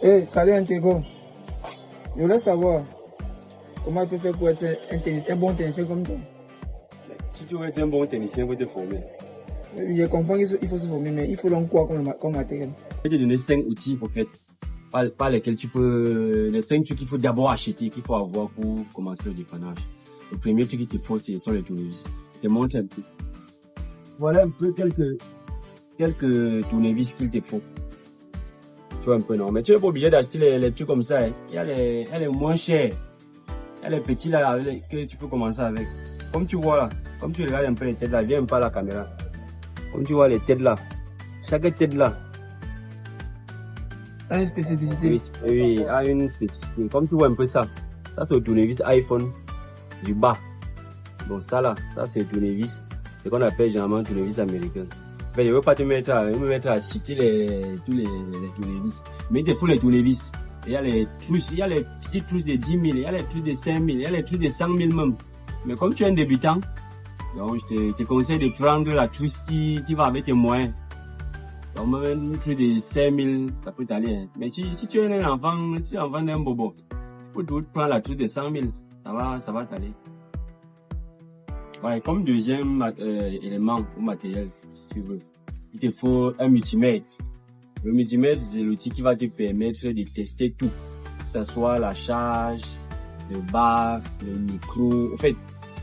Hey, salut Intego. Je voulais savoir comment tu peux faire pour être un bon technicien comme toi. Si tu veux être un bon technicien, il faut te former. Je comprends qu'il faut se former, mais il faut donc quoi comme matériel? Je vais te donner 5 outils pour faire, par lesquels tu peux, les 5 trucs qu'il faut d'abord acheter, qu'il faut avoir pour commencer le dépannage. Le premier truc qu'il te faut, ce sont les tournevis. Je te montre un peu. Voilà un peu quelques tournevis qu'il te faut. Tu vois un peu, non? Mais tu n'es pas obligé d'acheter les trucs comme ça, hein. Il y a les moins chers. Il y a les petits là, que tu peux commencer avec. Comme tu vois là, comme tu regardes un peu les têtes là, viens un peu à la caméra. Comme tu vois les têtes là, chaque tête là A une spécificité. Oui, a une spécificité. Comme tu vois un peu ça, ça c'est le tournevis iPhone du bas. Bon, ça là, ça c'est le tournevis, ce qu'on appelle généralement le tournevis américain. Mais je ne veux pas te mettre à citer tous les tournevis. Mais il faut les tournevis. Il y a les trousses, il y a les petites trousses de 10 000, il y a les trucs de 5 000, il y a les trucs de 100 000 même. Mais comme tu es un débutant, donc je te conseille de prendre la trousse qui va avec tes moyens. Donc même un truc de 5 000, ça peut t'aller. Hein. Mais si tu es un enfant, si l'enfant d'un bobo, tu peux prendre la trousse de 100 000, ça va t'aller. Ouais, comme deuxième élément ou matériel, si tu veux, il te faut un multimètre. Le multimètre, c'est l'outil qui va te permettre de tester tout. Que ce soit la charge, le bar, le micro. En fait,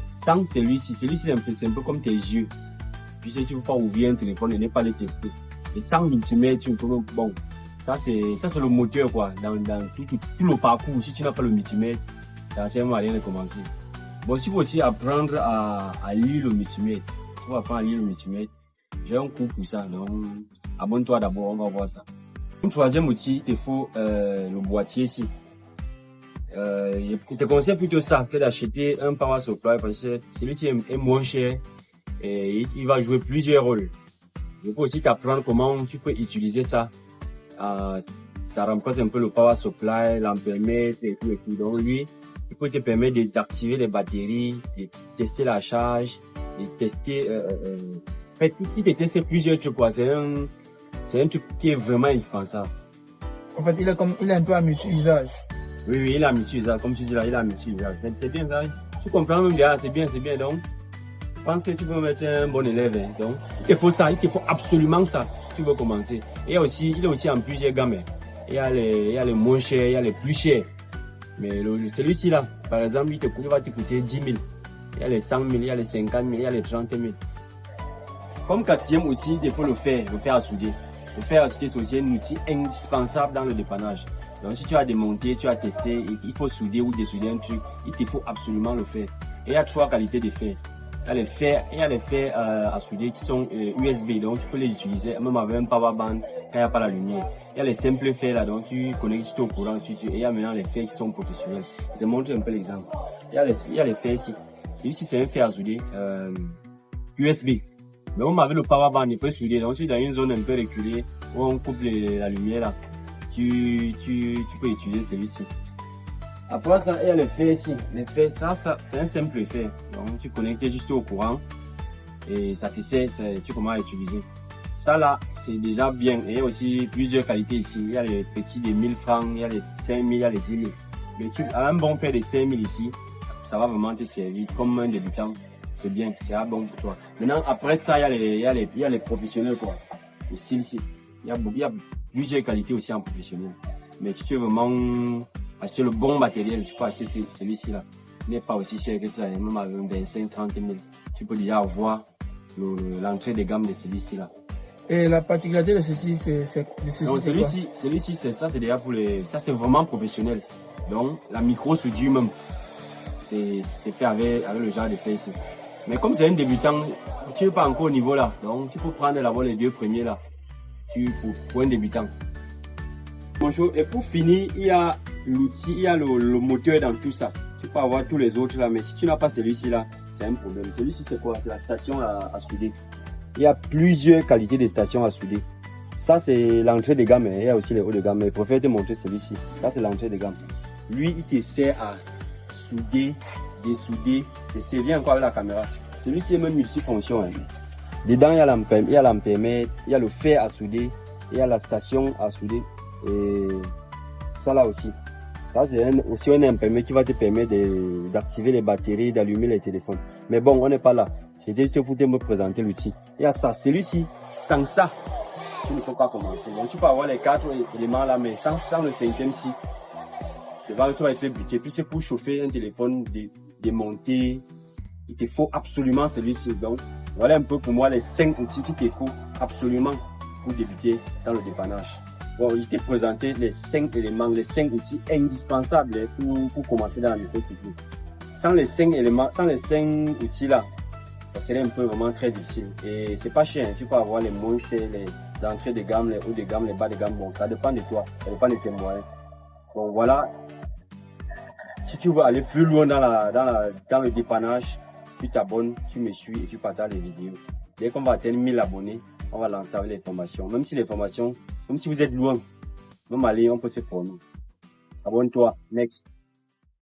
sans celui-ci, c'est un peu comme tes yeux. Tu sais, tu ne peux pas ouvrir un téléphone et ne pas le tester. Et sans multimètre, tu peux, bon, ça c'est le moteur, quoi. Dans tout le parcours, si tu n'as pas le multimètre, ça sert à rien de commencer. Bon, tu peux aussi apprendre à lire le multimètre. Tu vas apprendre à lire le multimètre. J'ai un cours pour ça, donc abonne-toi d'abord, on va voir ça. Un troisième outil, il te faut le boîtier ici. Je te conseille plutôt ça que d'acheter un power supply parce que celui-ci est moins cher et il va jouer plusieurs rôles. Je peux aussi t'apprendre comment tu peux utiliser ça. Ça remplace un peu le power supply, l'ampèremètre et tout. Donc lui, il peut te permettre d'activer les batteries, de tester la charge, de tester. En fait, il te teste plusieurs trucs, quoi. C'est un truc qui est vraiment indispensable. En fait, il est un peu à multi-usage. Oui, il est à multi-usage. Comme tu dis là, il est à multi-usage. C'est bien ça. Tu comprends même bien, c'est bien. Donc, je pense que tu peux mettre un bon élève. Hein. Donc, il te faut ça, il te faut absolument ça si tu veux commencer. Et il est aussi en plusieurs gammes. Il y a les moins chers, il y a les plus chers. Mais celui-ci là, par exemple, il va te coûter 10 000. Il y a les 100 000, il y a les 50 000, il y a les 30 000. Comme quatrième outil, il faut le fer à souder. Le fer à souder, c'est aussi un outil indispensable dans le dépannage. Donc si tu as démonté, tu as testé, il faut souder ou dessouder un truc, il te faut absolument le fer. Et il y a 3 qualités de fer. Il y a les fers à souder qui sont USB, donc tu peux les utiliser même avec un power band quand il n'y a pas la lumière. Il y a les simples fers là, donc tu connectes juste au courant, et il y a maintenant les fers qui sont professionnels. Je te montre un peu l'exemple. Il y a les fers ici. Celui-ci c'est un fer à souder USB. Mais même avec le power band, il peut souder. Donc si dans une zone un peu reculée où on coupe la lumière là, tu peux utiliser celui-ci. Après ça, il y a les fers ici. Les fers, ça c'est un simple fer. Donc tu connectes juste au courant et ça te sert, tu commences à utiliser. Ça là, c'est déjà bien. Et il y a aussi plusieurs qualités ici. Il y a les petits de 1000 francs, il y a les 5000, il y a les 10 000. Mais tu as un bon fer de 5000 ici, ça va vraiment te servir comme un débutant. C'est bien, c'est bon pour toi. Maintenant, après ça, il y a les professionnels, quoi. Ici, il y a plusieurs qualités aussi en professionnel. Mais si tu veux vraiment acheter le bon matériel, tu peux acheter celui-ci là. Il n'est pas aussi cher que ça, même avec 25-30 000. Tu peux déjà avoir l'entrée de gamme de celui-ci là. Et la particularité de ceci, c'est celui-ci, c'est déjà pour ça c'est vraiment professionnel. Donc, la micro soudure même, c'est fait avec le genre de fer ici. Mais comme c'est un débutant, tu n'es pas encore au niveau là. Donc tu peux prendre d'abord les 2 premiers là. Pour un débutant. Bonjour. Et pour finir, il y a l'outil, il y a le moteur dans tout ça. Tu peux avoir tous les autres là, mais si tu n'as pas celui-ci là, c'est un problème. Celui-ci c'est quoi? C'est la station à souder. Il y a plusieurs qualités de stations à souder. Ça c'est l'entrée de gamme, il y a aussi les hauts de gamme. Mais je préfère te montrer celui-ci. Ça c'est l'entrée de gamme. Lui, il te sert à souder, dessouder. C'est bien encore avec la caméra. Celui-ci est même multifonction. Hein. Dedans, il y a l'ampèremètre, il y a le fer à souder, il y a la station à souder. Et Ça là aussi. Ça, c'est aussi un imprimé qui va te permettre d'activer les batteries, d'allumer les téléphones. Mais bon, on n'est pas là. C'était juste pour te me présenter l'outil. Et à ça, celui-ci, sans ça, tu ne peux pas commencer. Donc, tu peux avoir les 4 éléments là, mais sans le 5e ci, tu vas être buté. Puis c'est pour chauffer un téléphone, démonter. Il te faut absolument celui-ci. Donc, voilà un peu pour moi les 5 outils qu'il te faut absolument pour débuter dans le dépannage. Bon, je t'ai présenté les 5 éléments, les 5 outils indispensables pour commencer dans la microculture. Sans les 5 éléments, sans les 5 outils là, ça serait un peu vraiment très difficile. Et c'est pas cher, hein. Tu peux avoir les moins chers, les entrées de gamme, les hauts de gamme, les bas de gamme. Bon, ça dépend de toi, ça dépend de tes moyens. Bon, voilà. Si tu veux aller plus loin dans le dépannage, tu t'abonnes, tu me suis et tu partages les vidéos. Dès qu'on va atteindre 1000 abonnés, on va lancer avec les formations. Même si vous êtes loin, même aller, on peut se former. Abonne-toi. Next.